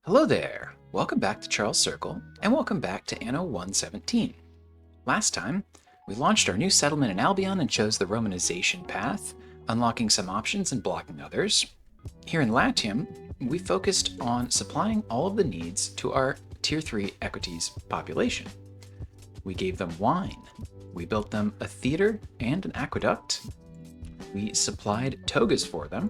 Hello there! Welcome back to Charles Circle, and welcome back to Anno 117. Last time, we launched our new settlement in Albion and chose the Romanization path, unlocking some options and blocking others. Here in Latium, we focused on supplying all of the needs to our Tier 3 Equites population. We gave them wine, we built them a theater and an aqueduct, we supplied togas for them,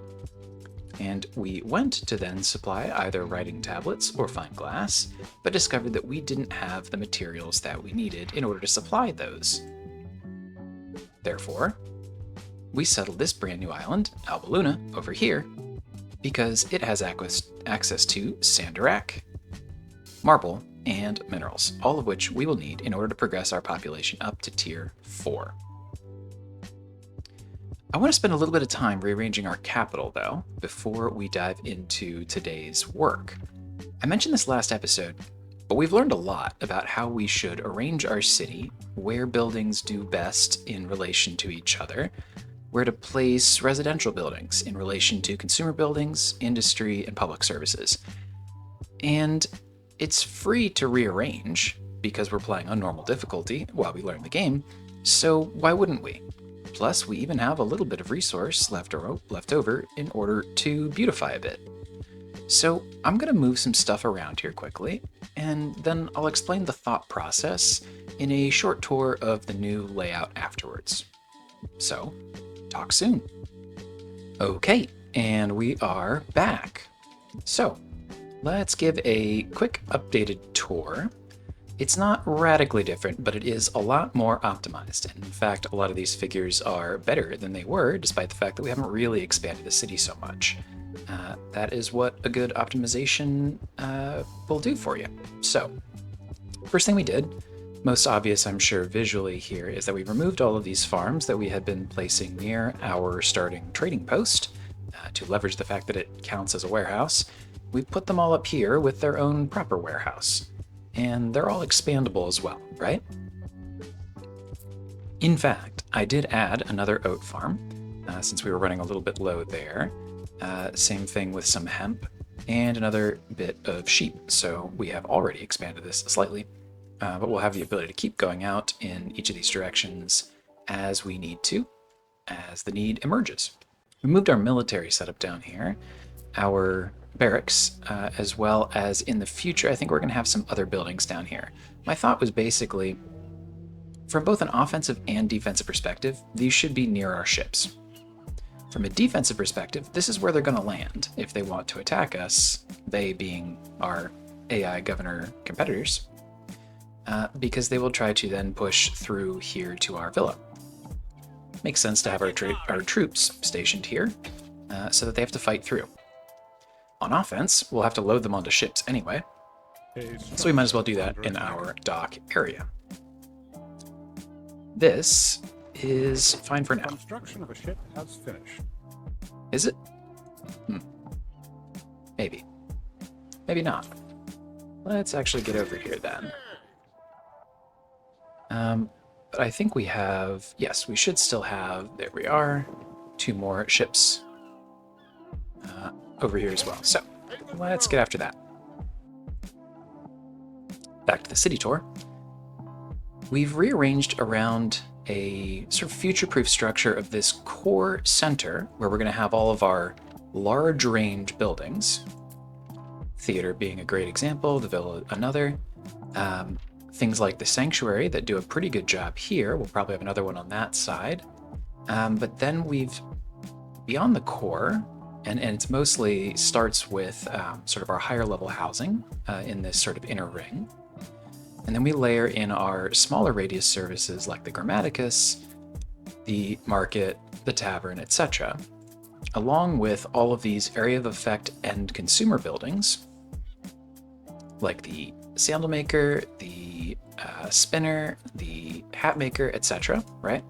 and we went to then supply either writing tablets or fine glass, but discovered that we didn't have the materials that we needed in order to supply those. Therefore, we settled this brand new island, Alba Luna, over here, because it has access to sandarac, marble, and minerals, all of which we will need in order to progress our population up to Tier 4. I want to spend a little bit of time rearranging our capital, though, before we dive into today's work. I mentioned this last episode, but we've learned a lot about how we should arrange our city, where buildings do best in relation to each other, where to place residential buildings in relation to consumer buildings, industry, and public services. And it's free to rearrange, because we're playing on normal difficulty while we learn the game, so why wouldn't we? Plus, we even have a little bit of resource left over in order to beautify a bit. So I'm going to move some stuff around here quickly, and then I'll explain the thought process in a short tour of the new layout afterwards. So, talk soon. Okay, and we are back. So, let's give a quick updated tour. It's not radically different, but it is a lot more optimized. And in fact, a lot of these figures are better than they were, despite the fact that we haven't really expanded the city so much. That is what a good optimization will do for you. So, first thing we did, most obvious I'm sure visually here, is that we removed all of these farms that we had been placing near our starting trading post to leverage the fact that it counts as a warehouse. We put them all up here with their own proper warehouse. And they're all expandable as well, right? In fact, I did add another oat farm, since we were running a little bit low there. Same thing with some hemp, and another bit of sheep. So we have already expanded this slightly, but we'll have the ability to keep going out in each of these directions as we need to, as the need emerges. We moved our military setup down here, our barracks, as well as in the future, I think we're going to have some other buildings down here. My thought was basically, from both an offensive and defensive perspective, these should be near our ships. From a defensive perspective, this is where they're going to land if they want to attack us, they being our AI governor competitors, because they will try to then push through here to our villa. Makes sense to have our troops stationed here, so that they have to fight through. On offense, we'll have to load them onto ships anyway, so we might as well do that in our dock area. This is fine for now. Construction of a ship has finished. Is it? Maybe. Maybe not. Let's actually get over here then. But I think we have, yes, we should still have, there we are, 2 more ships over here as well. So let's get after that. Back to the city tour. We've rearranged around a sort of future-proof structure of this core center where we're going to have all of our large range buildings. Theater being a great example, the villa another. Things like the sanctuary that do a pretty good job here. We'll probably have another one on that side. But then we've, beyond the core, and it mostly starts with sort of our higher level housing in this sort of inner ring. And then we layer in our smaller radius services like the Grammaticus, the market, the tavern, etc., along with all of these area of effect and consumer buildings like the sandal maker, the spinner, the hat maker, etc., right?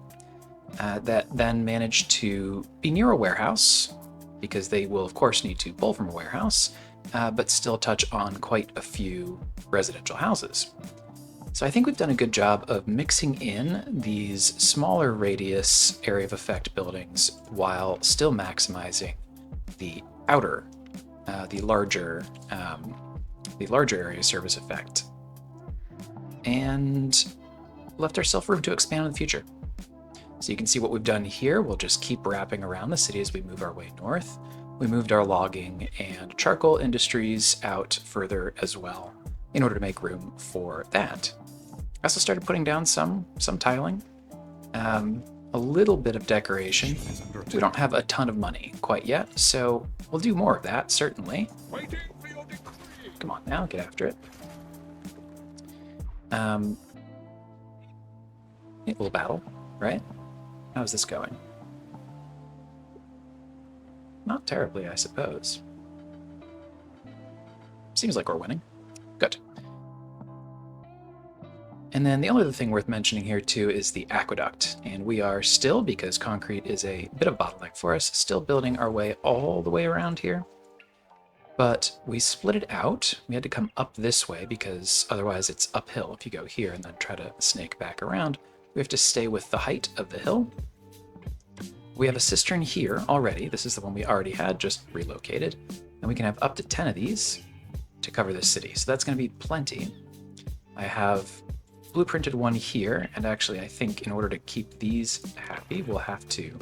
That then manage to be near a warehouse, because they will of course need to pull from a warehouse, but still touch on quite a few residential houses. So I think we've done a good job of mixing in these smaller radius area of effect buildings while still maximizing the outer, the larger the larger area service effect, and left ourselves room to expand in the future. So you can see what we've done here. We'll just keep wrapping around the city as we move our way north. We moved our logging and charcoal industries out further as well in order to make room for that. I also started putting down some tiling, a little bit of decoration. We don't have a ton of money quite yet, so we'll do more of that, certainly. Come on now, get after it. A little battle, right? How's this going? Not terribly, I suppose. Seems like we're winning. Good. And then the only other thing worth mentioning here too is the aqueduct. And we are still, because concrete is a bit of a bottleneck for us, still building our way all the way around here. But we split it out. We had to come up this way because otherwise it's uphill. If you go here and then try to snake back around, we have to stay with the height of the hill. We have a cistern here already. This is the one we already had, just relocated. And we can have up to 10 of these to cover this city. So that's going to be plenty. I have blueprinted one here, and actually I think in order to keep these happy, we'll have to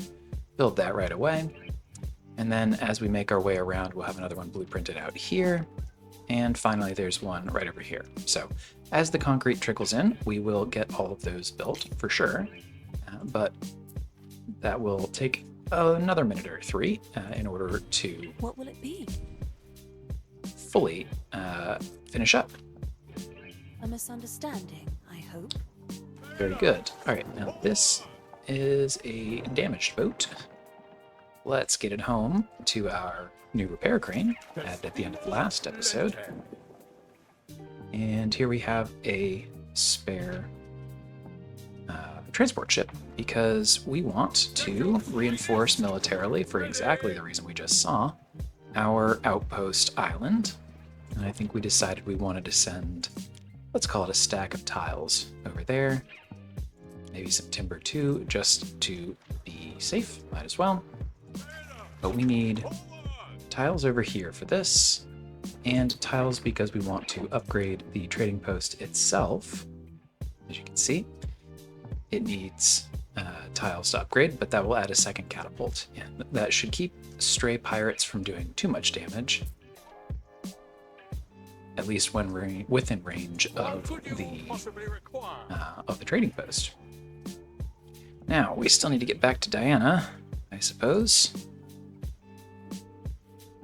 build that right away. And then as we make our way around, we'll have another one blueprinted out here. And finally, there's one right over here. So as the concrete trickles in, we will get all of those built for sure. But that will take another minute or three in order to What will it be? fully finish up. A misunderstanding, I hope. Very good. All right, now this is a damaged boat. Let's get it home to our new repair crane added at the end of the last episode. And here we have a spare transport ship because we want to reinforce militarily for exactly the reason we just saw our outpost island. And I think we decided we wanted to send, let's call it a stack of tiles over there. Maybe some timber too, just to be safe, might as well. But we need tiles over here for this, and tiles because we want to upgrade the trading post itself. As you can see, it needs tiles to upgrade, but that will add a second catapult. And that should keep stray pirates from doing too much damage, at least when we're within range of the trading post. Now, we still need to get back to Diana, I suppose,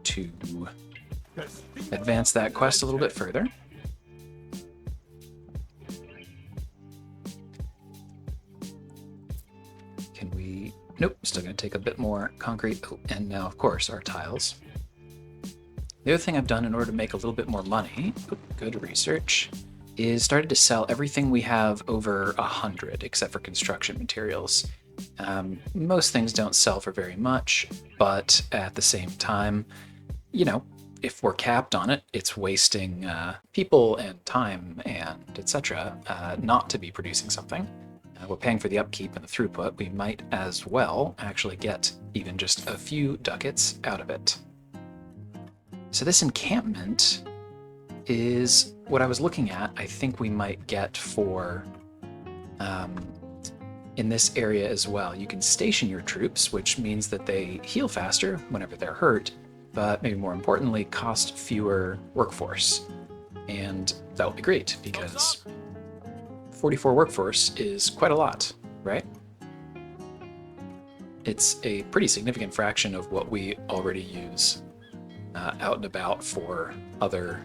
to advance that quest a little bit further. Can we... Nope, still going to take a bit more concrete. Oh, and now, of course, our tiles. The other thing I've done in order to make a little bit more money, good research, is started to sell everything we have over 100, except for construction materials. Most things don't sell for very much, but at the same time, you know, if we're capped on it, it's wasting people and time and etc. Not to be producing something. We're paying for the upkeep and the throughput. We might as well actually get even just a few ducats out of it. So this encampment is what I was looking at. I think we might get for in this area as well. You can station your troops, which means that they heal faster whenever they're hurt, but maybe more importantly, cost fewer workforce. And that would be great because 44 workforce is quite a lot, right? It's a pretty significant fraction of what we already use out and about for other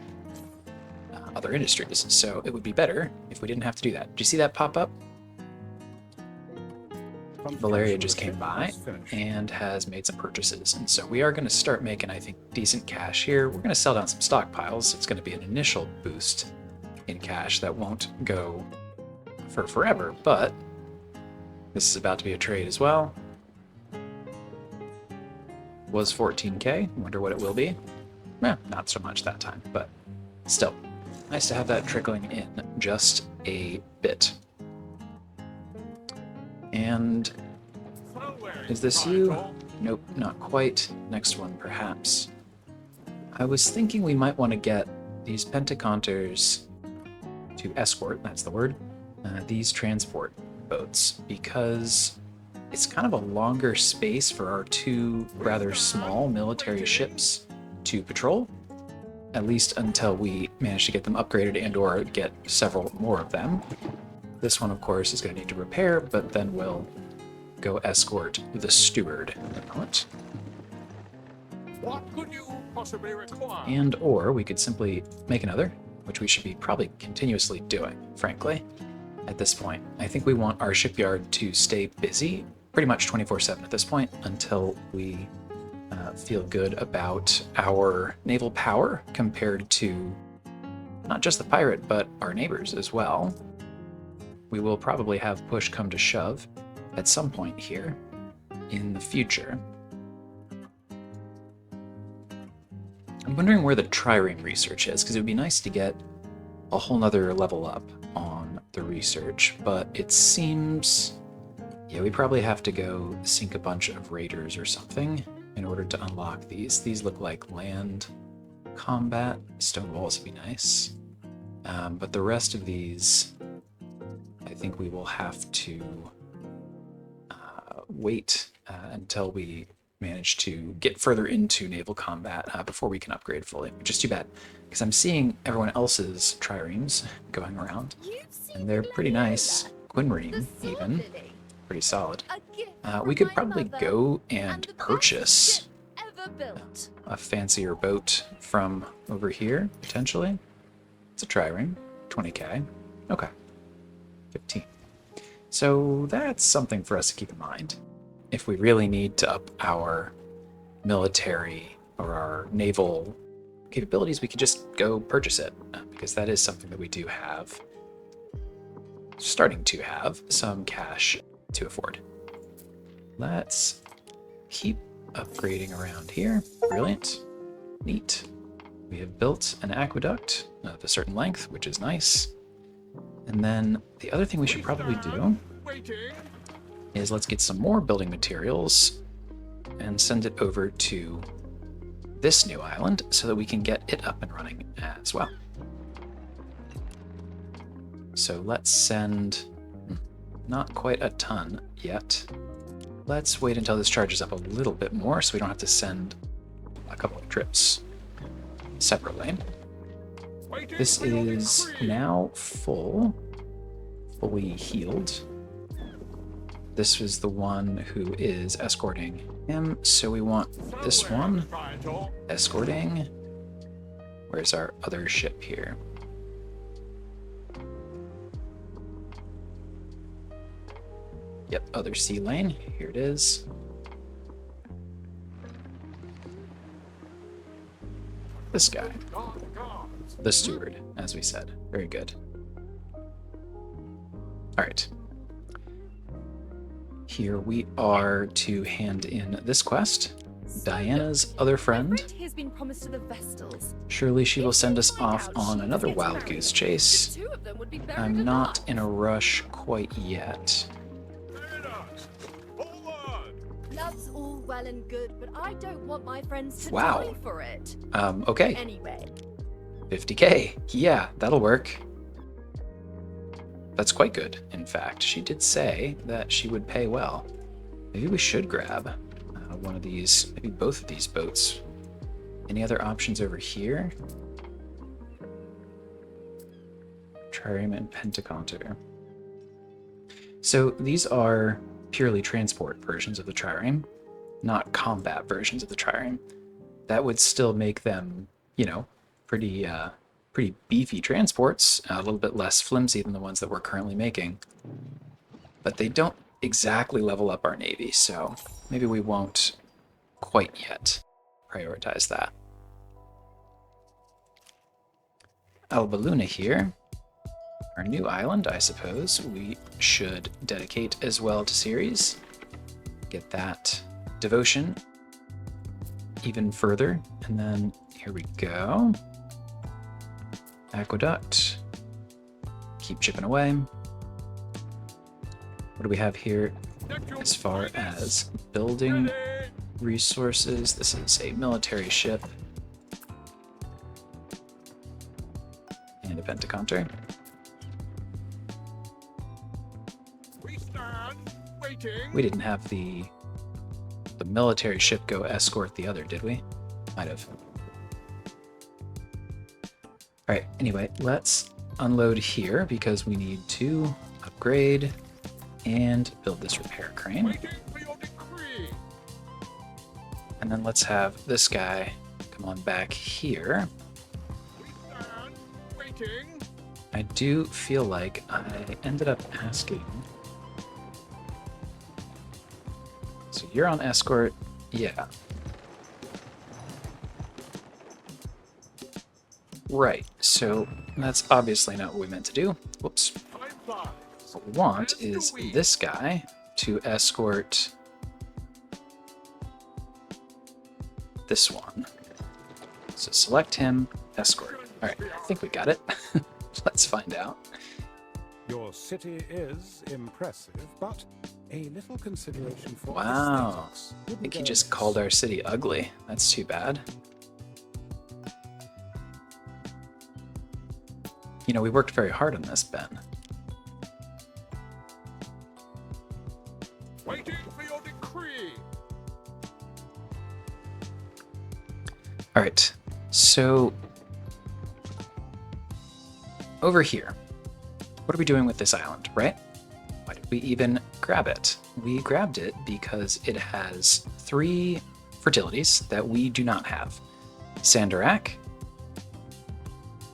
industries. So it would be better if we didn't have to do that. Do you see that pop up? Valeria just came by and has made some purchases. And so we are going to start making, I think, decent cash here. We're going to sell down some stockpiles. It's going to be an initial boost in cash that won't go for forever, but this is about to be a trade as well. Was 14k. Wonder what it will be. Not so much that time, but still. Nice to have that trickling in just a bit. And is this you? Nope, not quite. Next one, perhaps. I was thinking we might want to get these Pentaconters to escort, that's the word, these transport boats, because it's kind of a longer space for our two rather small military ships to patrol, at least until we manage to get them upgraded and or get several more of them. This one, of course, is going to need to repair, but then we'll go escort the steward in a moment. What could you possibly require? And or we could simply make another, which we should be probably continuously doing, frankly, at this point. I think we want our shipyard to stay busy pretty much 24/7 at this point until we feel good about our naval power compared to not just the pirate, but our neighbors as well. We will probably have push come to shove at some point here in the future. I'm wondering where the trireme research is, because it would be nice to get a whole nother level up on the research, but it seems, yeah, we probably have to go sink a bunch of raiders or something in order to unlock these. These look like land combat. Stone walls would be nice. But the rest of these, I think we will have to wait until we manage to get further into naval combat before we can upgrade fully, which is too bad, because I'm seeing everyone else's triremes going around, and they're pretty nice. Quinreme, even. Pretty solid. We could probably go and purchase a fancier boat from over here, potentially. It's a trireme, 20k. Okay, 15. So that's something for us to keep in mind. If we really need to up our military or our naval capabilities, we could just go purchase it, because that is something that we do have, starting to have, some cash to afford. Let's keep upgrading around here. Brilliant. Neat. We have built an aqueduct of a certain length, which is nice. And then the other thing we should probably do is let's get some more building materials and send it over to this new island so that we can get it up and running as well. So let's send, not quite a ton yet. Let's wait until this charges up a little bit more so we don't have to send a couple of trips separately. This is now fully healed. This was the one who is escorting him, so we want this one escorting. Where's our other ship here? Yep, other sea lane. Here it is. This guy. The steward, as we said. Very good. All right. Here we are to hand in this quest. Diana's other friend. Has been promised to the Vestals. Surely she will send us off on another wild goose chase. I'm not in a rush quite yet. Love's all well and good, but I don't want my friends to Wow. die for it. Okay. Anyway, 50k. Yeah, that'll work. That's quite good, in fact. She did say that she would pay well. Maybe we should grab one of these, maybe both of these boats. Any other options over here? Trireme and Pentaconter. So these are purely transport versions of the trireme, not combat versions of the trireme. That would still make them, you know, pretty beefy transports, a little bit less flimsy than the ones that we're currently making. But they don't exactly level up our navy, so maybe we won't quite yet prioritize that. Alba Luna here. Our new island, I suppose, we should dedicate as well to Ceres. Get that devotion even further. And then here we go. Aqueduct. Keep chipping away. What do we have here as far as building resources? This is a military ship. and a pentaconter. We stand waiting. We didn't have the military ship go escort the other, did we? Might have. All right, anyway, let's unload here because we need to upgrade and build this repair crane. Waiting for your decree. And then let's have this guy come on back here. We stand waiting. I do feel like I ended up asking. So you're on escort, yeah. Right, so that's obviously not what we meant to do. Whoops. Time flies. What we want As do is we. this guy to escort this one. So select him, escort. All right, I think we got it. Let's find out. Your city is impressive, but a little consideration for Wow. aesthetics I wouldn't think he go just amiss. called our city ugly. That's too bad. You know, we worked very hard on this, Ben. Waiting for your decree. All right, so over here, what are we doing with this island, right? Why did we even grab it? We grabbed it because it has 3 fertilities that we do not have. Sandarac,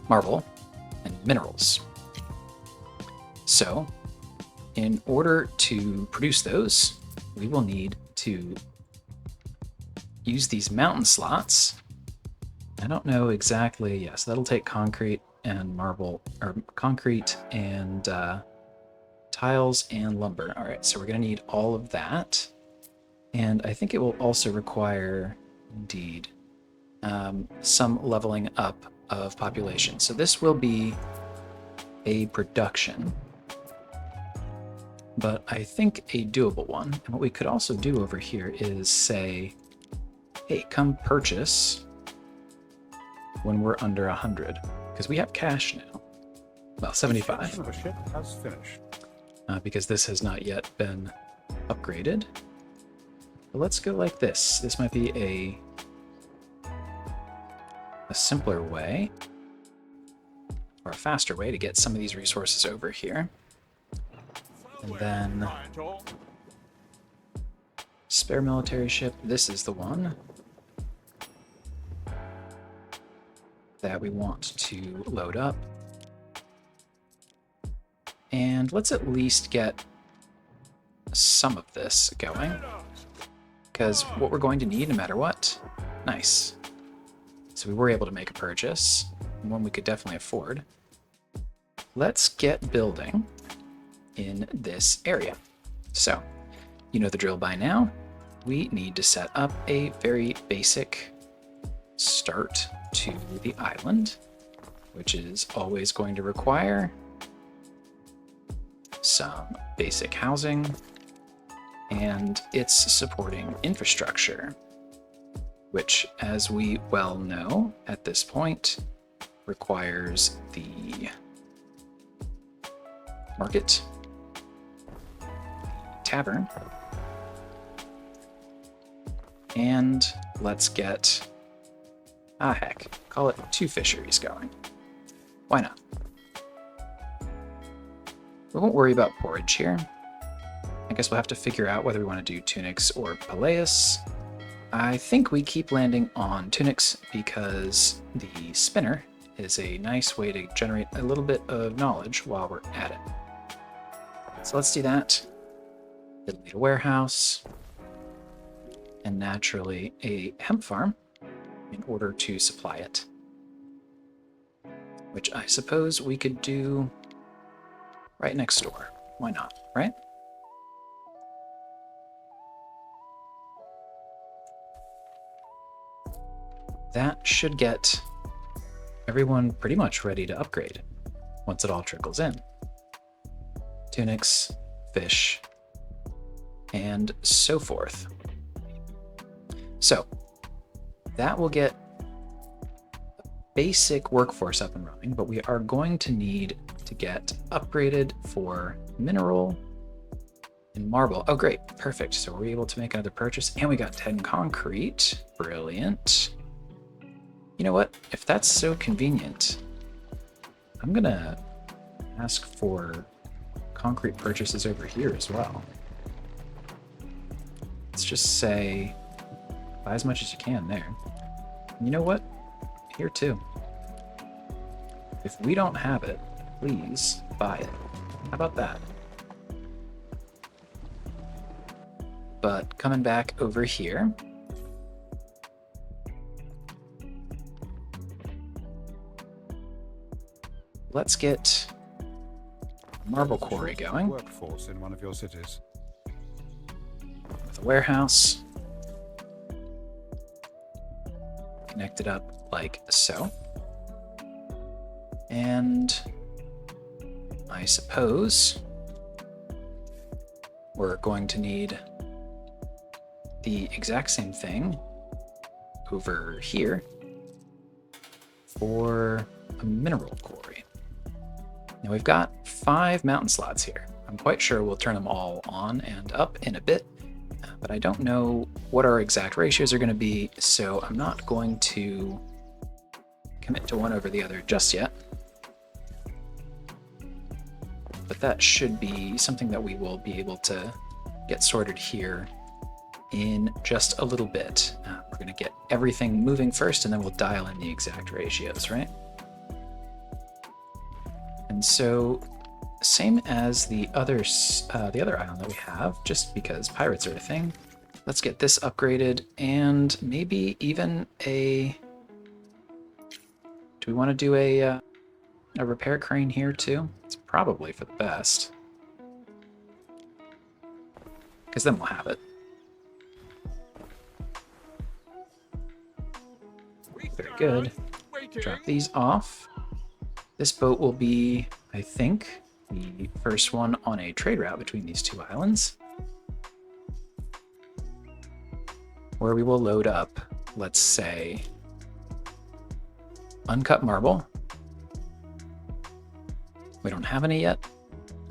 marble, and minerals. So, in order to produce those, we will need to use these mountain slots. I don't know exactly, yes, that'll take concrete and marble, or concrete and tiles and lumber. All right, so we're gonna need all of that. And I think it will also require, indeed, some leveling up of population. So this will be a production, but I think a doable one. And what we could also do over here is say, hey, come purchase when we're under 100, because we have cash now. Well, 75, Construction of a ship has finished. because this has not yet been upgraded. But let's go like this. This might be a simpler way, or a faster way to get some of these resources over here. And then Nigel. spare military ship, this is the one that we want to load up. And let's at least get some of this going, because what we're going to need no matter what. Nice. So we were able to make a purchase, one we could definitely afford. Let's get building in this area. So, you know the drill by now. We need to set up a very basic start to the island, which is always going to require some basic housing and its supporting infrastructure, which, as we well know at this point, requires the market, tavern, and let's get, heck, call it 2 fisheries going. Why not? We won't worry about porridge here. I guess we'll have to figure out whether we want to do tunics or palaeus. I think we keep landing on tunics because the spinner is a nice way to generate a little bit of knowledge while we're at it. So let's do that. It'll need a warehouse and naturally a hemp farm in order to supply it, which I suppose we could do right next door. Why not, right? That should get everyone pretty much ready to upgrade once it all trickles in. Tunics, fish, and so forth. So that will get basic workforce up and running, but we are going to need to get upgraded for mineral and marble. Oh, great. Perfect. So we're able to make another purchase, and we got 10 concrete. Brilliant. You know what? If that's so convenient, I'm going to ask for concrete purchases over here as well. Let's just say buy as much as you can there. And you know what? Here too. If we don't have it, please buy it. How about that? But coming back over here, let's get marble quarry going Workforce in one of your cities. with a warehouse. Connected up like so. And I suppose we're going to need the exact same thing over here for a mineral quarry. Now we've got 5 mountain slots here. I'm quite sure we'll turn them all on and up in a bit, but I don't know what our exact ratios are going to be, so I'm not going to commit to one over the other just yet. But that should be something that we will be able to get sorted here in just a little bit. We're going to get everything moving first, and then we'll dial in the exact ratios, right? And so, same as the other island that we have, just because pirates are a thing, let's get this upgraded, and maybe even a... Do we want to do a repair crane here too? It's probably for the best, because then we'll have it. Very good. Drop these off. This boat will be, I think, the first one on a trade route between these two islands, where we will load up, let's say, uncut marble. We don't have any yet.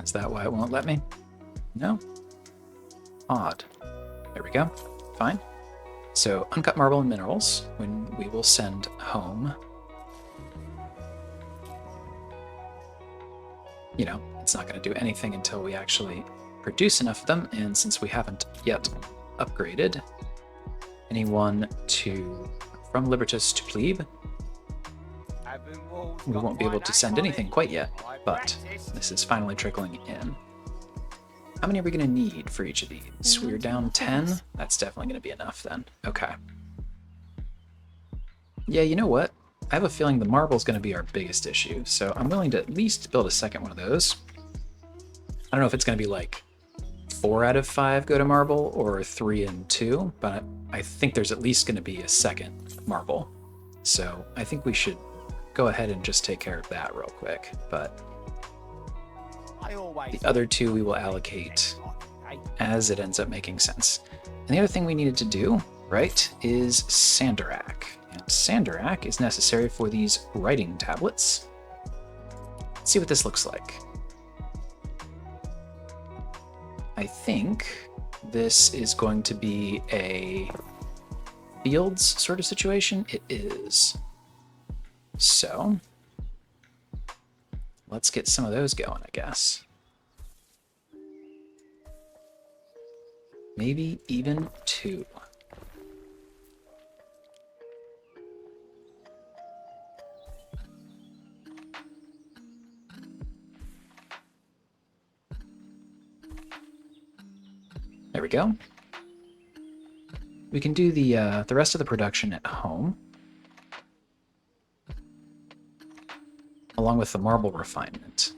Is that why it won't let me? No? Odd. There we go. Fine. So uncut marble and minerals, when we will send home. You know, it's not going to do anything until we actually produce enough of them, and since we haven't yet upgraded anyone from Libertas to Plebe, we won't be able to send anything quite yet, but this is finally trickling in. How many are we going to need for each of these? We're down 10. That's definitely going to be enough then. Okay. Yeah, you know what? I have a feeling the marble is going to be our biggest issue, so I'm willing to at least build a second one of those. I don't know if it's going to be like 4 out of 5 go to marble or 3 and 2, but I think there's at least going to be a second marble. So I think we should go ahead and just take care of that real quick, but the other 2 we will allocate as it ends up making sense. And the other thing we needed to do, right, is sandarac. And sandarac is necessary for these writing tablets. Let's see what this looks like. I think this is going to be a fields sort of situation. It is. So let's get some of those going, I guess. Maybe even 2. There we go. We can do the rest of the production at home, along with the marble refinement.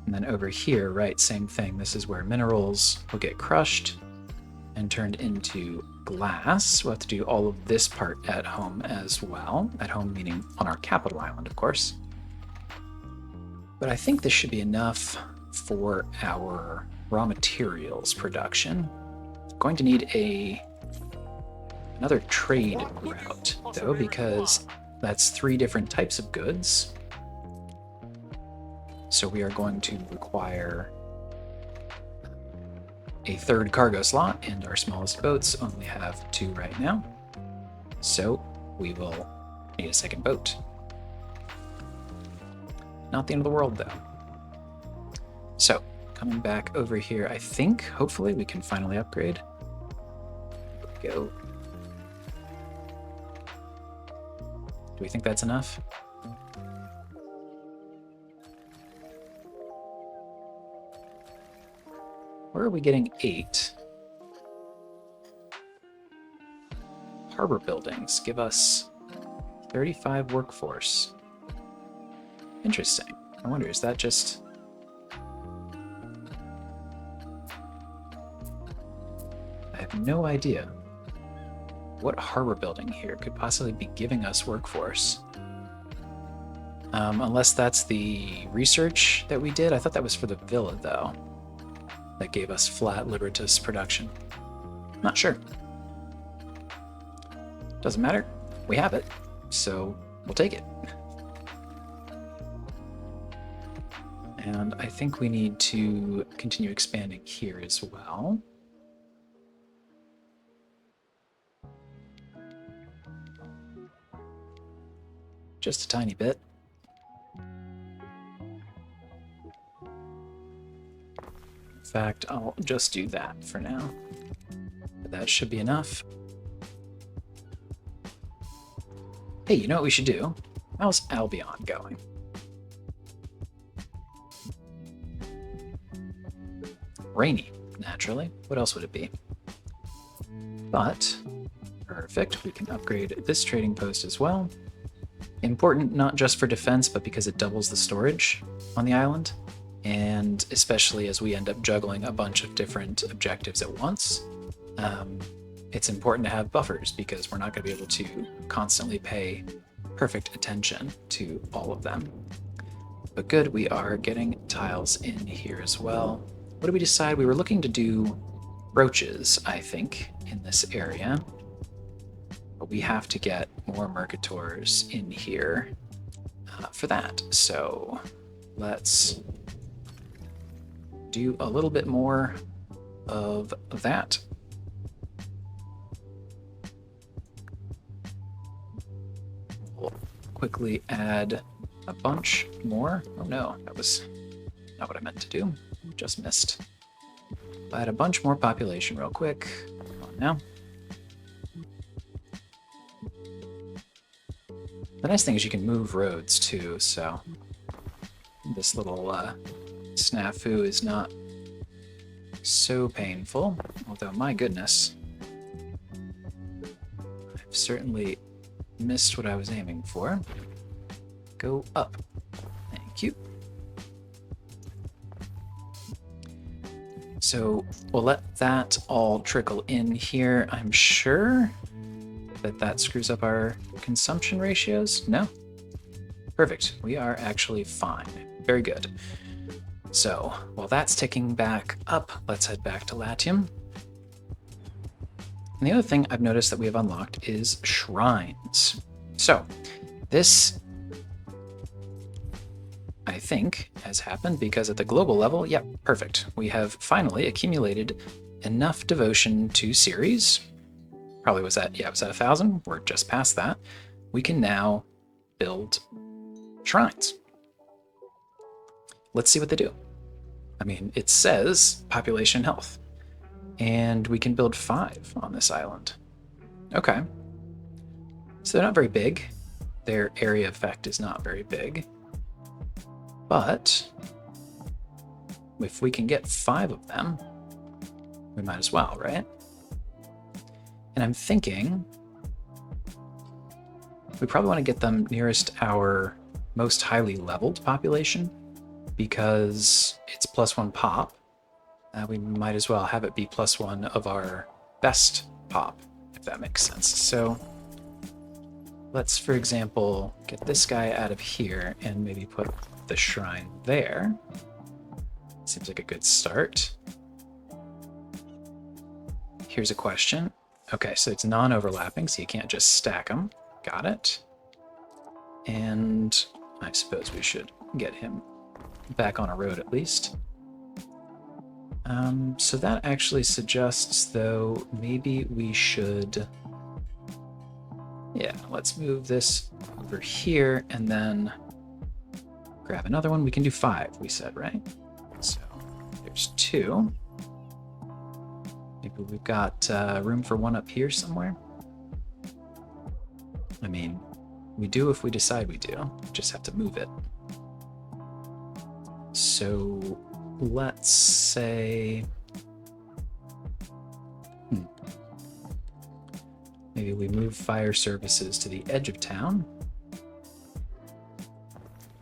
And then over here, right, same thing. This is where minerals will get crushed and turned into glass. We'll have to do all of this part at home as well. At home meaning on our capital island, of course. But I think this should be enough for our raw materials production. Going to need another trade route, though, because that's 3 different types of goods. So we are going to require a 3rd cargo slot, and our smallest boats only have 2 right now. So we will need a 2nd boat. Not the end of the world, though. So, coming back over here, I think, hopefully, we can finally upgrade. There we go. Do we think that's enough? Where are we getting 8? Harbor buildings give us 35 workforce. Interesting. I wonder, is that just... I have no idea what harbor building here could possibly be giving us workforce. Unless that's the research that we did. I thought that was for the villa, though. That gave us flat Liberatus production. Not sure. Doesn't matter. We have it, so we'll take it. And I think we need to continue expanding here as well. Just a tiny bit. In fact, I'll just do that for now. But that should be enough. Hey, you know what we should do? How's Albion going? Rainy, naturally. What else would it be? But, perfect. We can upgrade this trading post as well. Important not just for defense, but because it doubles the storage on the island. And especially as we end up juggling a bunch of different objectives at once, it's important to have buffers because we're not going to be able to constantly pay perfect attention to all of them. But good, we are getting tiles in here as well. What did we decide? We were looking to do brooches, I think, in this area. But we have to get more mercators in here for that. So let's do a little bit more of that. We'll quickly add a bunch more. Oh no, that was not what I meant to do. Just missed. I'll add a bunch more population real quick. Come on now. The nice thing is you can move roads too, so this little snafu is not so painful. Although, my goodness, I've certainly missed what I was aiming for. Go up. Thank you. So we'll let that all trickle in here. I'm sure that that screws up our consumption ratios. No? Perfect. We are actually fine. Very good. So while that's ticking back up, let's head back to Latium. And the other thing I've noticed that we have unlocked is shrines. So this, I think, has happened because at the global level, yep, perfect. We have finally accumulated enough devotion to Ceres. Probably was at, yeah, it was at 1,000. We're just past that. We can now build shrines. Let's see what they do. I mean, it says population health, and we can build 5 on this island. Okay. So they're not very big. Their area effect is not very big. But if we can get 5 of them, we might as well, right? And I'm thinking we probably want to get them nearest our most highly leveled population because it's +1 pop. We might as well have it be +1 of our best pop, if that makes sense. So let's, for example, get this guy out of here and maybe put the shrine there. Seems like a good start. Here's a question. Okay, so it's non-overlapping, so you can't just stack them. Got it. And I suppose we should get him back on a road at least. So that actually suggests, though, maybe we should... Yeah, let's move this over here and then grab another one. We can do 5, we said, right? So there's 2. Maybe we've got room for one up here somewhere. I mean, we do if we decide we do. Just have to move it. So let's say... Maybe we move fire services to the edge of town.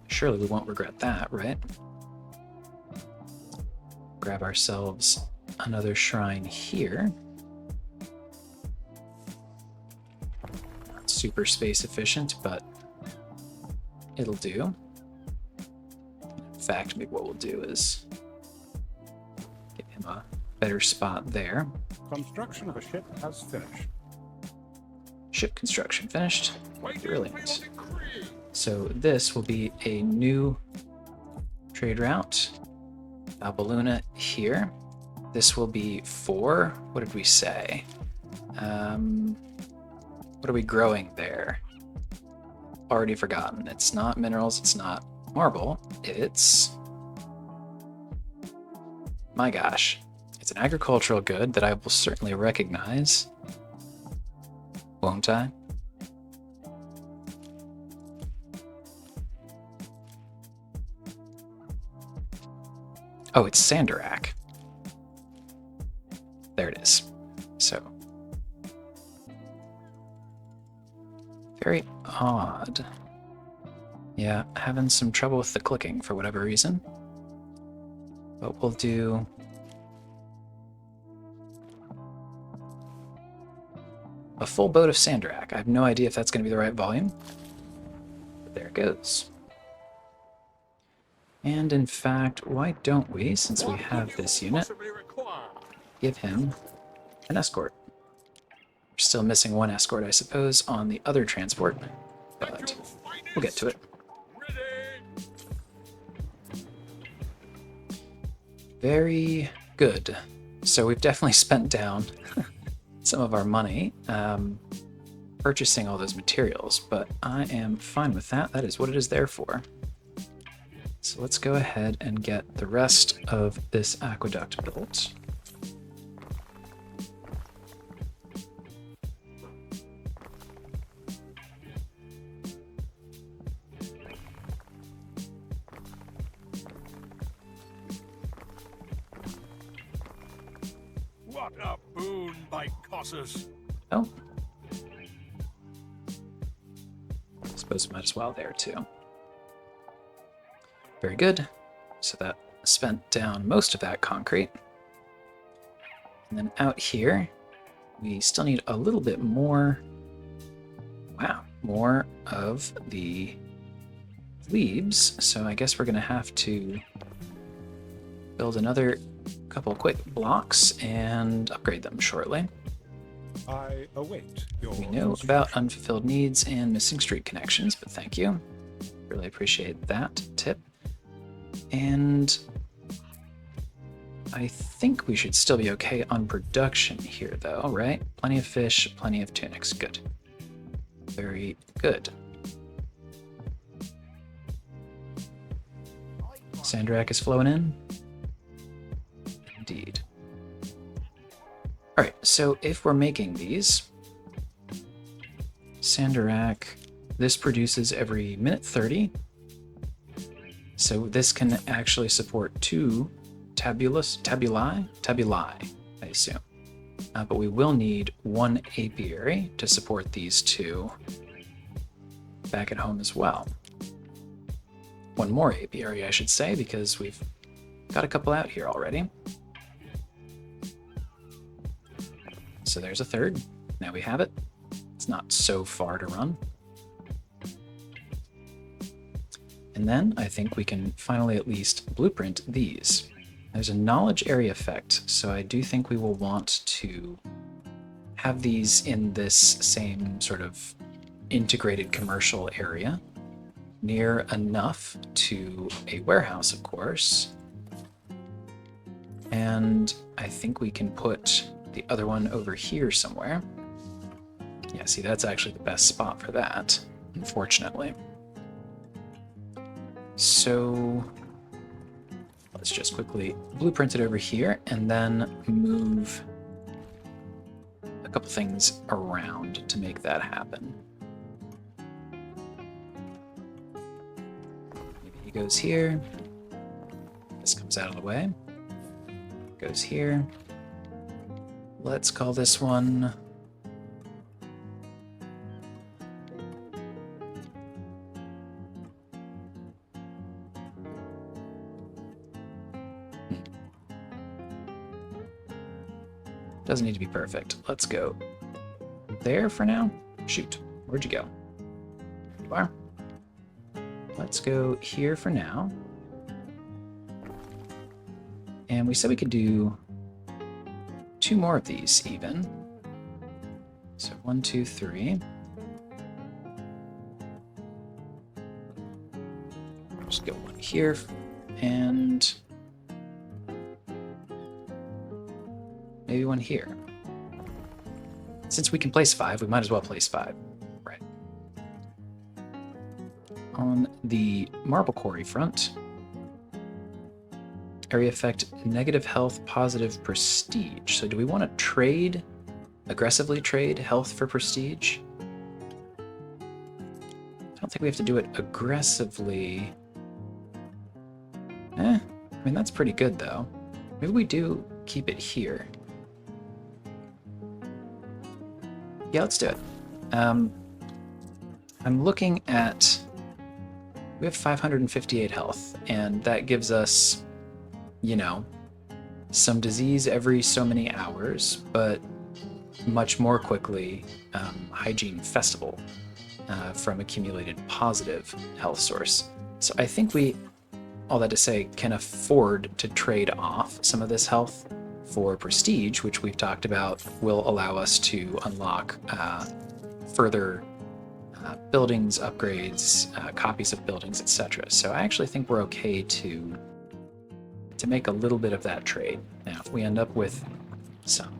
Surely we won't regret that, right? Grab ourselves another shrine here. Not super space efficient, but it'll do. In fact, maybe what we'll do is give him a better spot there. Construction of a ship has finished. Ship construction finished. Waiting for Brilliant. your decree. So this will be a new trade route. Albaluna here. This will be 4. What did we say? What are we growing there? Already forgotten. It's not minerals. It's not marble. It's... My gosh. It's an agricultural good that I will certainly recognize. Won't I? Oh, it's sandarac. There it is. So. Very odd. Yeah, having some trouble with the clicking for whatever reason. But we'll do... a full boat of sandarac. I have no idea if that's going to be the right volume. But there it goes. And in fact, why don't we, since we What have could you this unit, possibly require? give him an escort. We're still missing one escort, I suppose, on the other transport, but we'll get to it. Ready. Very good. So we've definitely spent down some of our money purchasing all those materials, but I am fine with that. That is what it is there for. So let's go ahead and get the rest of this aqueduct built. What a boon by Cossus. Oh. I suppose we might as well there too. Very good. So that spent down most of that concrete. And then out here, we still need a little bit more. Wow, more of the leaves. So I guess we're going to have to build another couple quick blocks and upgrade them shortly. I await your We know instruction. about unfulfilled needs and missing street connections, but thank you. Really appreciate that tip. And I think we should still be okay on production here, though, right? Plenty of fish, plenty of tunics. Good. Very good. Sandarac is flowing in. Indeed. All right, so if we're making these, Sandarac, this produces every minute 30. So this can actually support 2 tabuli, I assume. But we will need 1 apiary to support these 2 back at home as well. 1 more apiary, I should say, because we've got a couple out here already. So there's a 3rd. Now we have it. It's not so far to run. And then I think we can finally at least blueprint these. There's a knowledge area effect, so I do think we will want to have these in this same sort of integrated commercial area. near enough to a warehouse, of course. And I think we can put the other one over here somewhere. Yeah, see, that's actually the best spot for that, unfortunately. So let's just quickly blueprint it over here and then move a couple things around to make that happen. Maybe he goes here. This comes out of the way. Goes here. Let's call this one doesn't need to be perfect. Let's go there for now. Shoot, where'd you go? There you are. Let's go here for now. And we said we could do 2 more of these even. So 1, 2, 3. Just go 1 here and maybe 1 here. Since we can place 5, we might as well place 5. Right. On the marble quarry front, area effect, negative health, positive prestige. So do we want to trade, aggressively trade health for prestige? I don't think we have to do it aggressively. I mean, that's pretty good though. Maybe we do keep it here. Yeah, let's do it. I'm looking at, we have 558 health, and that gives us, you know, some disease every so many hours, but much more quickly, hygiene festival from accumulated positive health source. So I think we, all that to say, can afford to trade off some of this health for prestige, which we've talked about will allow us to unlock further buildings, upgrades, copies of buildings, etc. So I actually think we're okay to make a little bit of that trade. Now, if we end up with some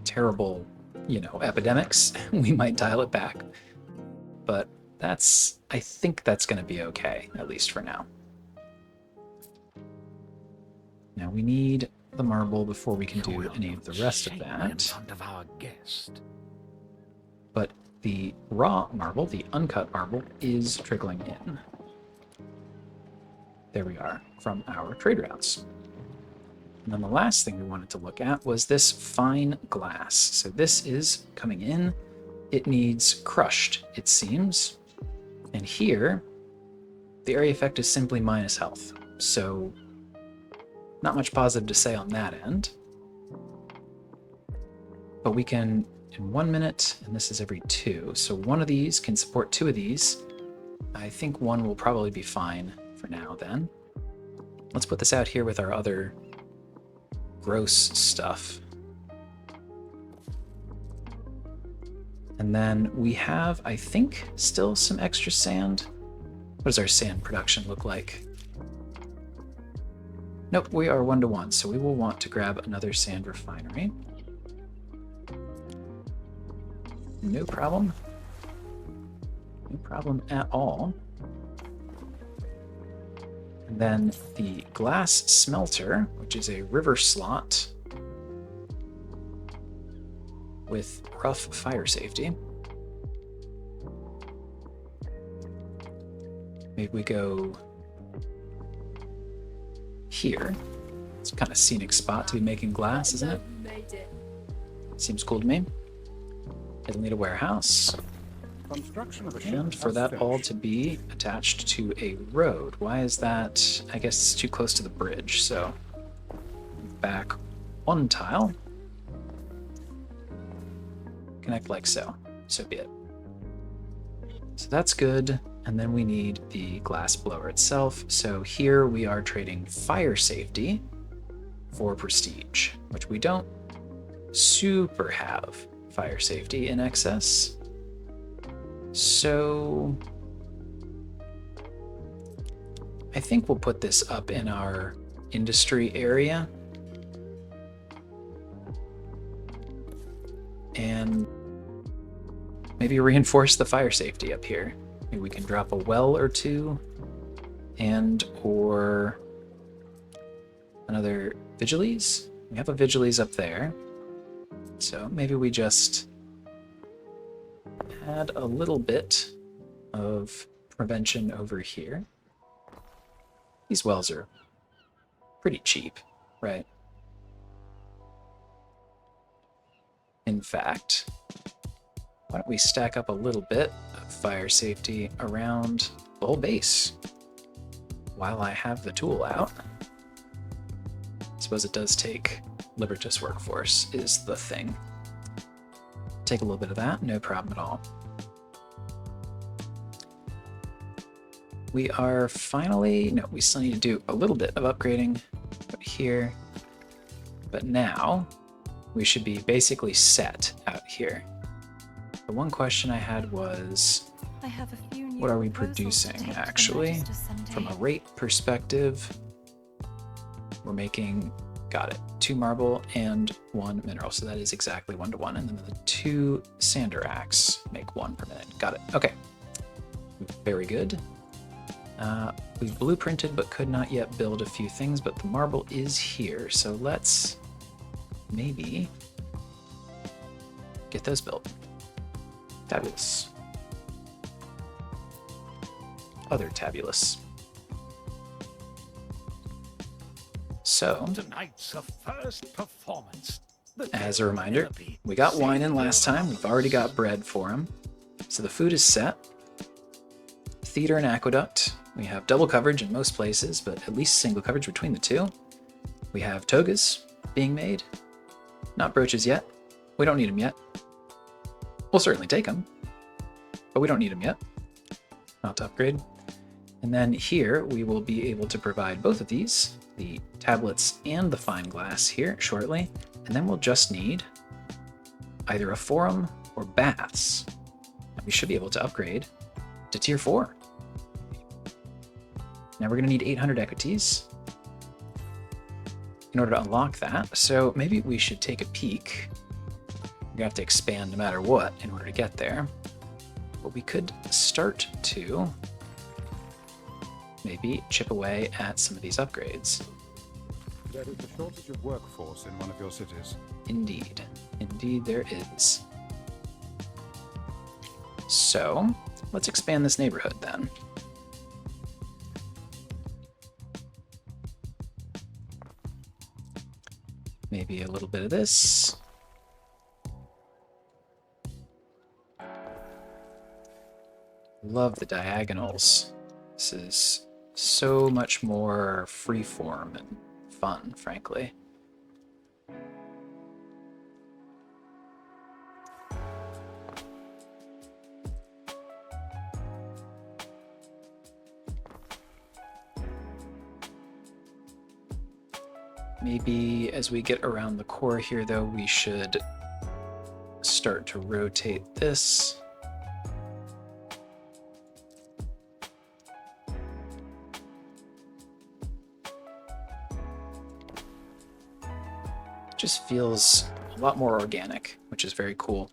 terrible, you know, epidemics, we might dial it back. But that's, I think that's going to be okay, at least for now. Now we need the marble before we can do any of the rest of that. But the raw marble, the uncut marble, is trickling in. There we are, from our trade routes. And then the last thing we wanted to look at was this fine glass. So this is coming in. It needs crushed, it seems. And here, the area effect is simply minus health. So not much positive to say on that end. But we can, in 1 minute, and this is every 2. So one of these can support 2 of these. I think 1 will probably be fine for now then. Let's put this out here with our other gross stuff. And then we have, I think, still some extra sand. What does our sand production look like? Nope, we are 1 to 1, so we will want to grab another sand refinery. No problem. No problem at all. And then the glass smelter, which is a river slot with rough fire safety. Maybe we go here. It's kind of scenic spot to be making glass, isn't it? Seems cool to me. It'll need a warehouse. And for that all to be attached to a road. Why is that? I guess it's too close to the bridge, so back 1 tile. Connect like so. So be it. So that's good. And then we need the glass blower itself. So here we are trading fire safety for prestige, which we don't super have fire safety in excess. So I think we'll put this up in our industry area. And maybe reinforce the fire safety up here. Maybe we can drop a well or two, and or another Vigiles. We have a Vigiles up there. So maybe we just add a little bit of prevention over here. These wells are pretty cheap, right? In fact, why don't we stack up a little bit of fire safety around the whole base while I have the tool out. I suppose it does take Libertas workforce is the thing. Take a little bit of that, no problem at all. We are finally, no, we still need to do a little bit of upgrading here, but now we should be basically set out here. The one question I had was, I have a few new what are we proposals to producing take to the actually? Register someday. From a rate perspective, we're making, got it, 2 marble and 1 mineral. So that is exactly 1 to 1. And then the 2 sandaracs make 1 per minute. Got it. Okay. Very good. We've blueprinted but could not yet build a few things, but the marble is here. So let's maybe get those built. Fabulous. Other tabulous. So, Tonight's a first performance. as a reminder, we got wine in last time. We've already got bread for him. So the food is set. Theater and aqueduct. We have double coverage in most places, but at least single coverage between the two. We have togas being made. Not brooches yet. We don't need them yet. We'll certainly take them, but we don't need them yet. Not to upgrade. And then here we will be able to provide both of these, the tablets and the fine glass here shortly. And then we'll just need either a forum or baths. And we should be able to upgrade to tier 4. Now we're going to need 800 equities in order to unlock that. So maybe we should take a peek. We're going to have to expand no matter what in order to get there. But we could start to maybe chip away at some of these upgrades. There is a shortage of workforce in one of your cities. Indeed. Indeed there is. So let's expand this neighborhood then. Maybe a little bit of this. Love the diagonals. This is so much more freeform and fun, frankly. Maybe as we get around the core here, though, we should start to rotate this. Just feels a lot more organic, which is very cool.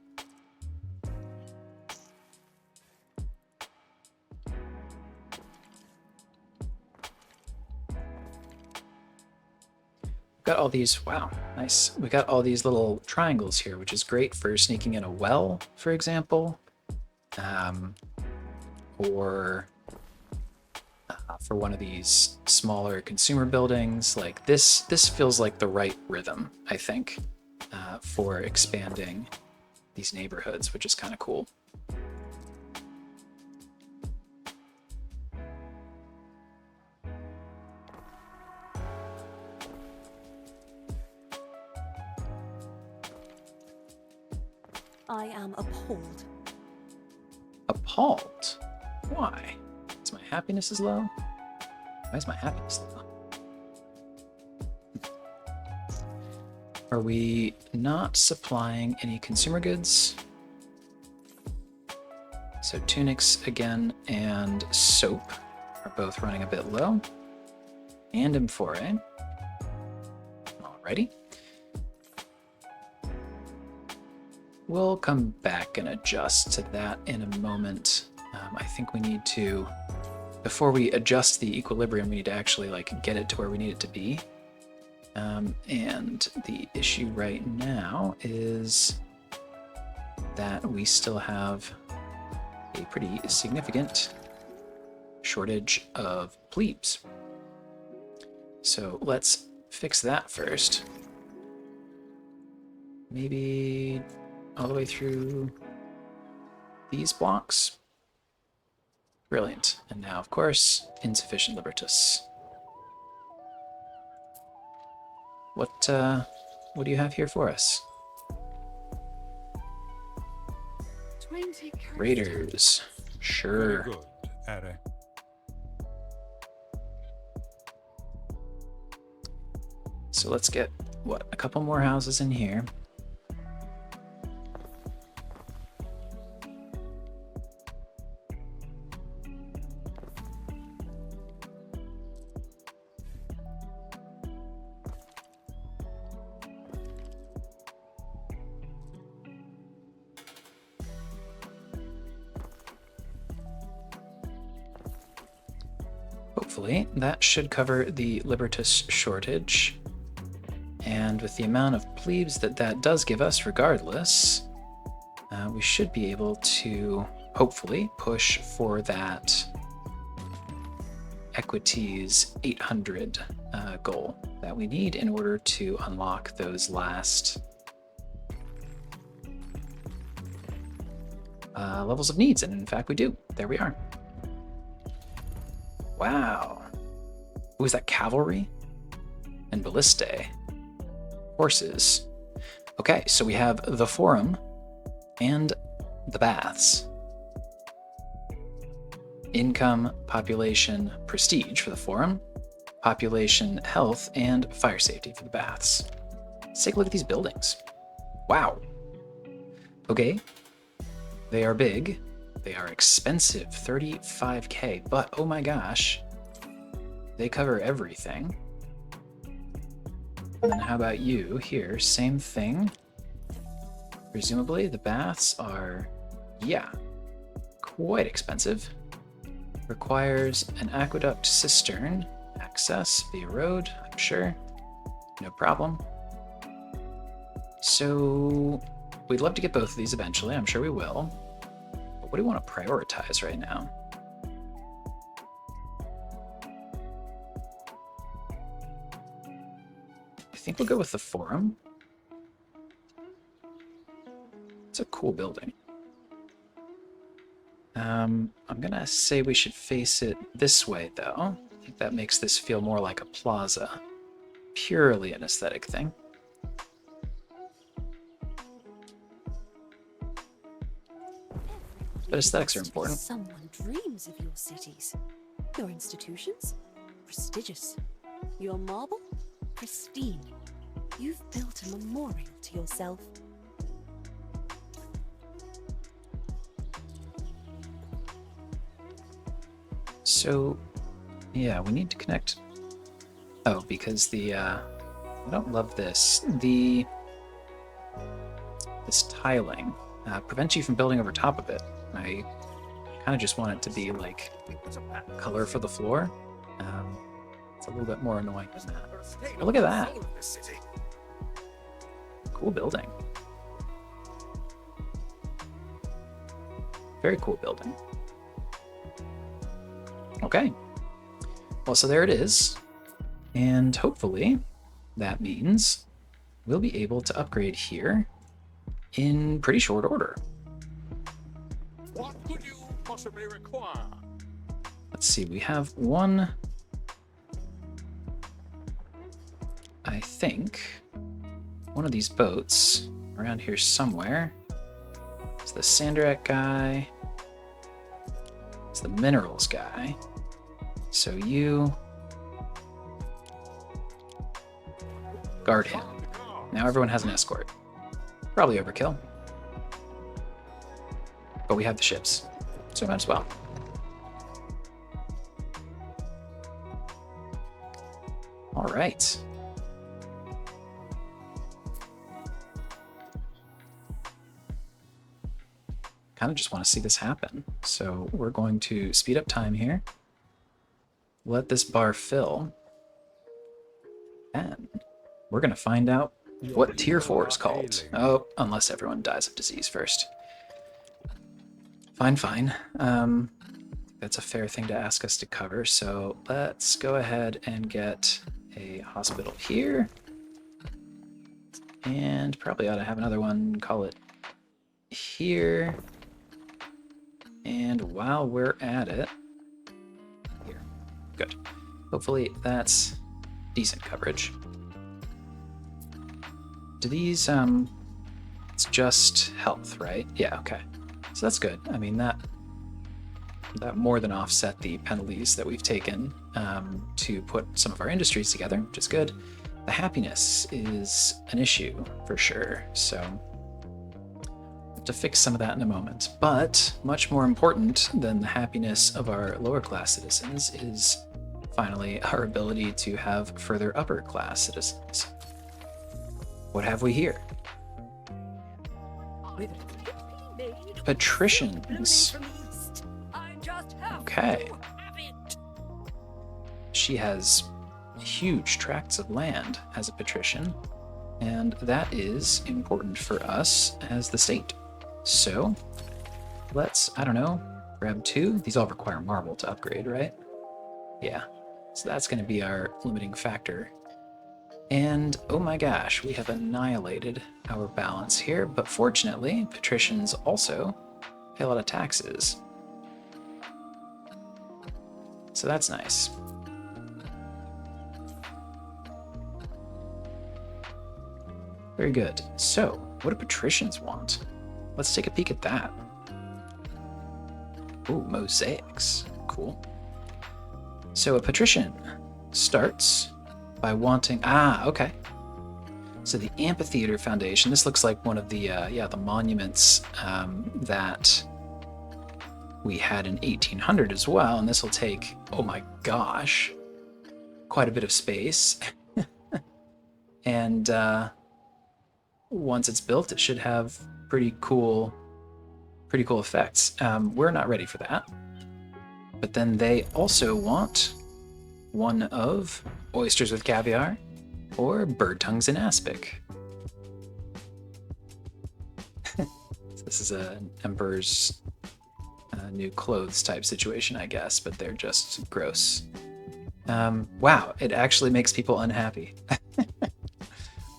Got all these, wow, nice. We got all these little triangles here, which is great for sneaking in a well, for example, or for one of these smaller consumer buildings. Like this feels like the right rhythm, I think, for expanding these neighborhoods, which is kind of cool. I am appalled. Appalled? Why? Is my happiness is low? Why is my happiness low? Are we not supplying any consumer goods? So tunics again and soap. are both running a bit low. And amphore. Alrighty. We'll come back and adjust to that in a moment. I think we need to, before we adjust the equilibrium, we need to actually like get it to where we need it to be. And the issue right now is that we still have a pretty significant shortage of plebes. So let's fix that first. Maybe all the way through these blocks. Brilliant. And now, of course, insufficient libertus. What do you have here for us? 20 Raiders. Sure. Very good, Are. So let's get, what, a couple more houses in here. Hopefully, that should cover the libertus shortage. And with the amount of plebes that that does give us, regardless, we should be able to, hopefully, push for that Equites 800 goal that we need in order to unlock those last levels of needs. And in fact, we do. There we are. Wow. Who is that? Cavalry? And ballistae. Horses. Okay, so we have the forum and the baths. Income, population, prestige for the forum, population, health, and fire safety for the baths. Let's take a look at these buildings. Wow. Okay. They are big. They are expensive, 35k, but oh my gosh, they cover everything. And then how about you here? Same thing. Presumably the baths are, yeah, quite expensive. Requires an aqueduct cistern access via road, I'm sure. No problem. So we'd love to get both of these eventually. I'm sure we will. But what do we want to prioritize right now? I think we'll go with the forum. It's a cool building. I'm gonna say we should face it this way, though. I think that makes this feel more like a plaza. Purely an aesthetic thing. But aesthetics are important. Someone dreams of your cities. Your institutions? Prestigious. Your marble? Pristine. You've built a memorial to yourself. So, yeah, we need to connect. Oh, because the, I don't love this. This tiling prevents you from building over top of it. I kind of just want it to be like color for the floor. It's a little bit more annoying than that. Oh, look at that. Cool building. Very cool building. Okay. Well, so there it is. And hopefully that means we'll be able to upgrade here in pretty short order. What could you possibly require? Let's see, we have one, I think, one of these boats around here somewhere. It's the sandarac guy. It's the minerals guy. So you guard him. Now everyone has an escort. Probably overkill. But we have the ships, so might as well. All right. Kind of just want to see this happen. So we're going to speed up time here. Let this bar fill. And we're going to find out what Tier 4 is called. Oh, unless everyone dies of disease first. Fine, fine. That's a fair thing to ask us to cover, so let's go ahead and get a hospital here. And probably ought to have another one, call it here. And while we're at it, here, good. Hopefully that's decent coverage. Do these, it's just health, right? Yeah, okay. So that's good. I mean, that more than offset the penalties that we've taken to put some of our industries together, which is good. The happiness is an issue for sure, so to fix some of that in a moment. But much more important than the happiness of our lower class citizens is finally our ability to have further upper class citizens. What have we here? Patricians. Okay. She has huge tracts of land as a patrician, and that is important for us as the state. So let's, I don't know, grab 2. These all require marble to upgrade, right? Yeah. So that's going to be our limiting factor. And oh my gosh, we have annihilated our balance here, but fortunately, patricians also pay a lot of taxes. So that's nice. Very good. So, what do patricians want? Let's take a peek at that. Ooh, mosaics. Cool. So a patrician starts by wanting... Ah, okay. So the Amphitheater Foundation, this looks like one of the, the monuments that we had in 1800 as well, and this will take, oh my gosh, quite a bit of space. And once it's built, it should have pretty cool effects. We're not ready for that. But then they also want one of oysters with caviar or bird tongues in aspic. This is an emperor's new clothes type situation, I guess, but they're just gross. Wow, it actually makes people unhappy.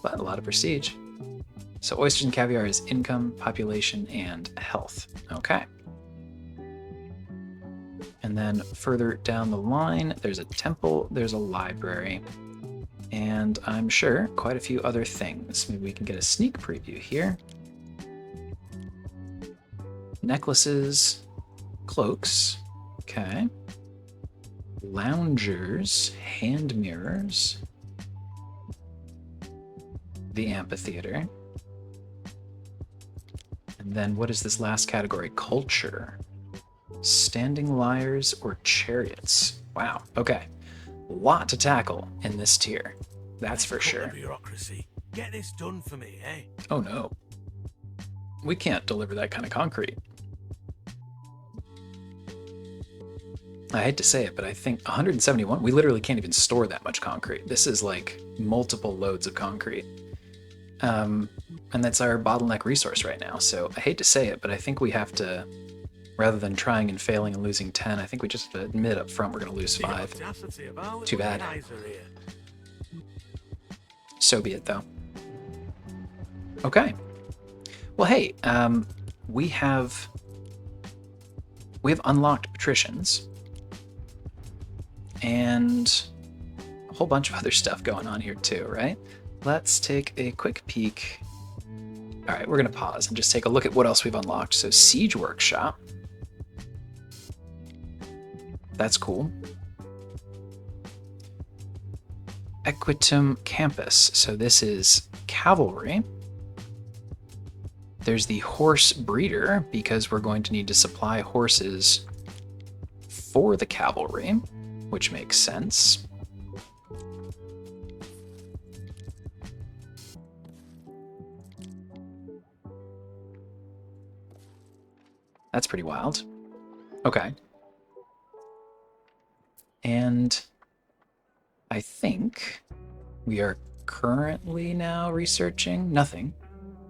But a lot of prestige. So oysters and caviar is income, population, and health. Okay. And then further down the line, there's a temple, there's a library, and I'm sure quite a few other things. Maybe we can get a sneak preview here. Necklaces, cloaks, okay. Loungers, hand mirrors, the amphitheater. And then what is this last category? Culture. Standing lyres or chariots. Wow, okay. A lot to tackle in this tier. That's for sure. Bureaucracy. Get this done for me, eh? Oh no. We can't deliver that kind of concrete. I hate to say it, but I think 171, we literally can't even store that much concrete. This is like multiple loads of concrete. And that's our bottleneck resource right now. So I hate to say it, but I think we have to, rather than trying and failing and losing 10, I think we just admit up front we're going to lose 5. Too bad. So be it, though. Okay. Well, hey, we have unlocked patricians and a whole bunch of other stuff going on here too, right? Let's take a quick peek. All right, we're going to pause and just take a look at what else we've unlocked. So Siege Workshop. That's cool. Equitum Campus. So this is cavalry. There's the horse breeder, because we're going to need to supply horses for the cavalry, which makes sense. That's pretty wild. Okay. And I think we are currently now researching nothing.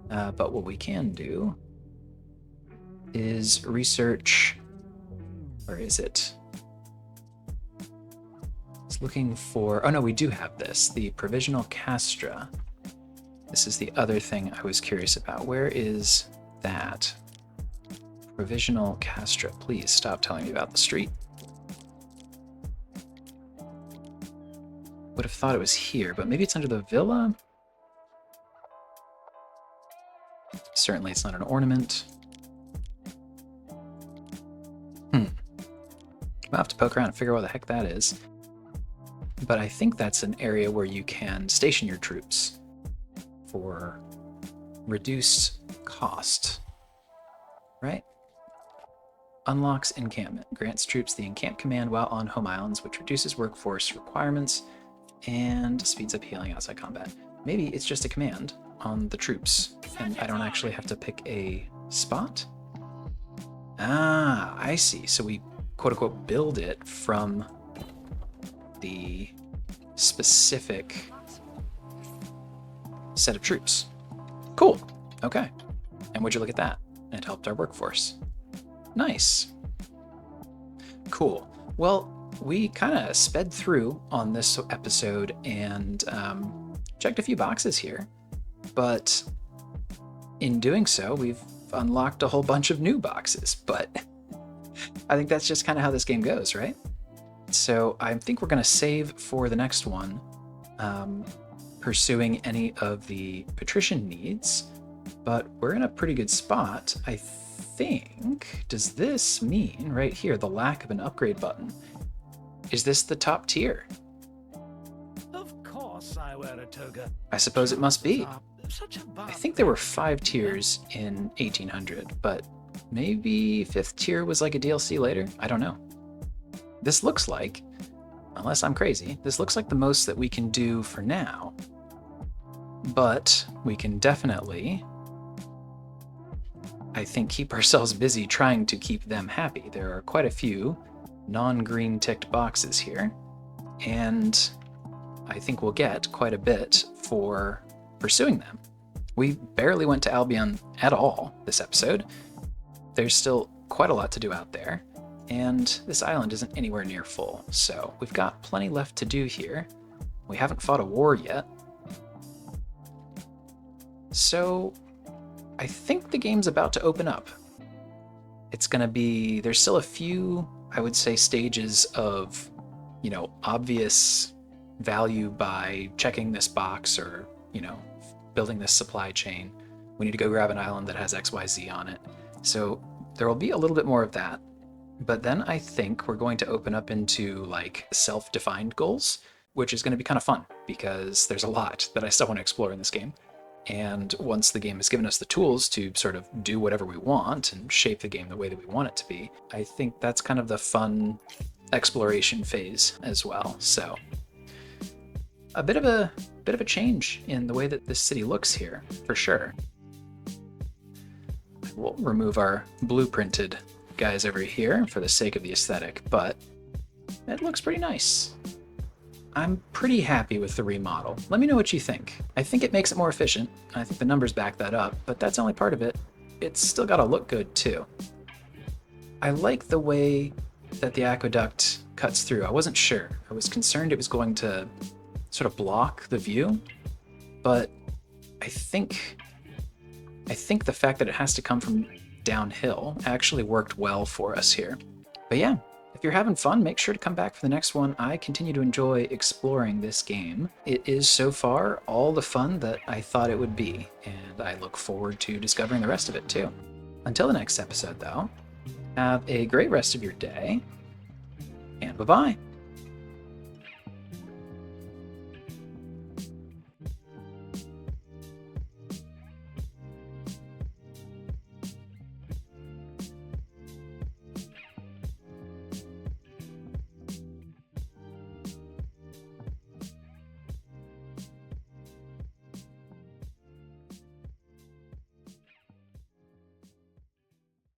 But what we can do is research... Where is it? It's looking for... Oh no, we do have this. The provisional castra. This is the other thing I was curious about. Where is that? Provisional castra. Please stop telling me about the street. Would have thought it was here, but maybe it's under the villa? Certainly it's not an ornament. I'll have to poke around and figure out what the heck that is. But I think that's an area where you can station your troops for reduced cost, right? Unlocks encampment. Grants troops the encamp command while on home islands, which reduces workforce requirements and speeds up healing outside combat. Maybe it's just a command on the troops, and I don't actually have to pick a spot? Ah, I see. So we quote-unquote build it from the specific set of troops. Cool. Okay. And would you look at that? It helped our workforce. Nice. Cool. Well, we kind of sped through on this episode and checked a few boxes here, but in doing so, we've unlocked a whole bunch of new boxes, but I think that's just kind of how this game goes, right? So I think we're going to save for the next one, pursuing any of the patrician needs, but we're in a pretty good spot, I think. Does this mean right here, the lack of an upgrade button? Is this the top tier? Of course I wear a toga. I suppose it must be. Such a I think there were 5 tiers in 1800, but maybe 5th tier was like a DLC later? I don't know. This looks like, unless I'm crazy, this looks like the most that we can do for now. But we can definitely, I think, keep ourselves busy trying to keep them happy. There are quite a few non-green ticked boxes here, and I think we'll get quite a bit for pursuing them. We barely went to Albion at all this episode. There's still quite a lot to do out there, and this island isn't anywhere near full, so we've got plenty left to do here. We haven't fought a war yet. So I think the game's about to open up. It's gonna be, there's still a few, I would say, stages of, you know, obvious value by checking this box or, you know, building this supply chain. We need to go grab an island that has XYZ on it. So there will be a little bit more of that. But then I think we're going to open up into like self-defined goals, which is going to be kind of fun because there's a lot that I still want to explore in this game. And once the game has given us the tools to sort of do whatever we want and shape the game the way that we want it to be, I think that's kind of the fun exploration phase as well. So a bit of a change in the way that this city looks here, for sure. We'll remove our blueprinted guys over here for the sake of the aesthetic, but it looks pretty nice. I'm pretty happy with the remodel. Let me know what you think. I think it makes it more efficient. I think the numbers back that up, but that's only part of it. It's still got to look good too. I like the way that the aqueduct cuts through. I wasn't sure. I was concerned it was going to sort of block the view, but I think the fact that it has to come from downhill actually worked well for us here. But yeah, if you're having fun, make sure to come back for the next one. I continue to enjoy exploring this game. It is so far all the fun that I thought it would be, and I look forward to discovering the rest of it too. Until the next episode though, have a great rest of your day, and bye-bye.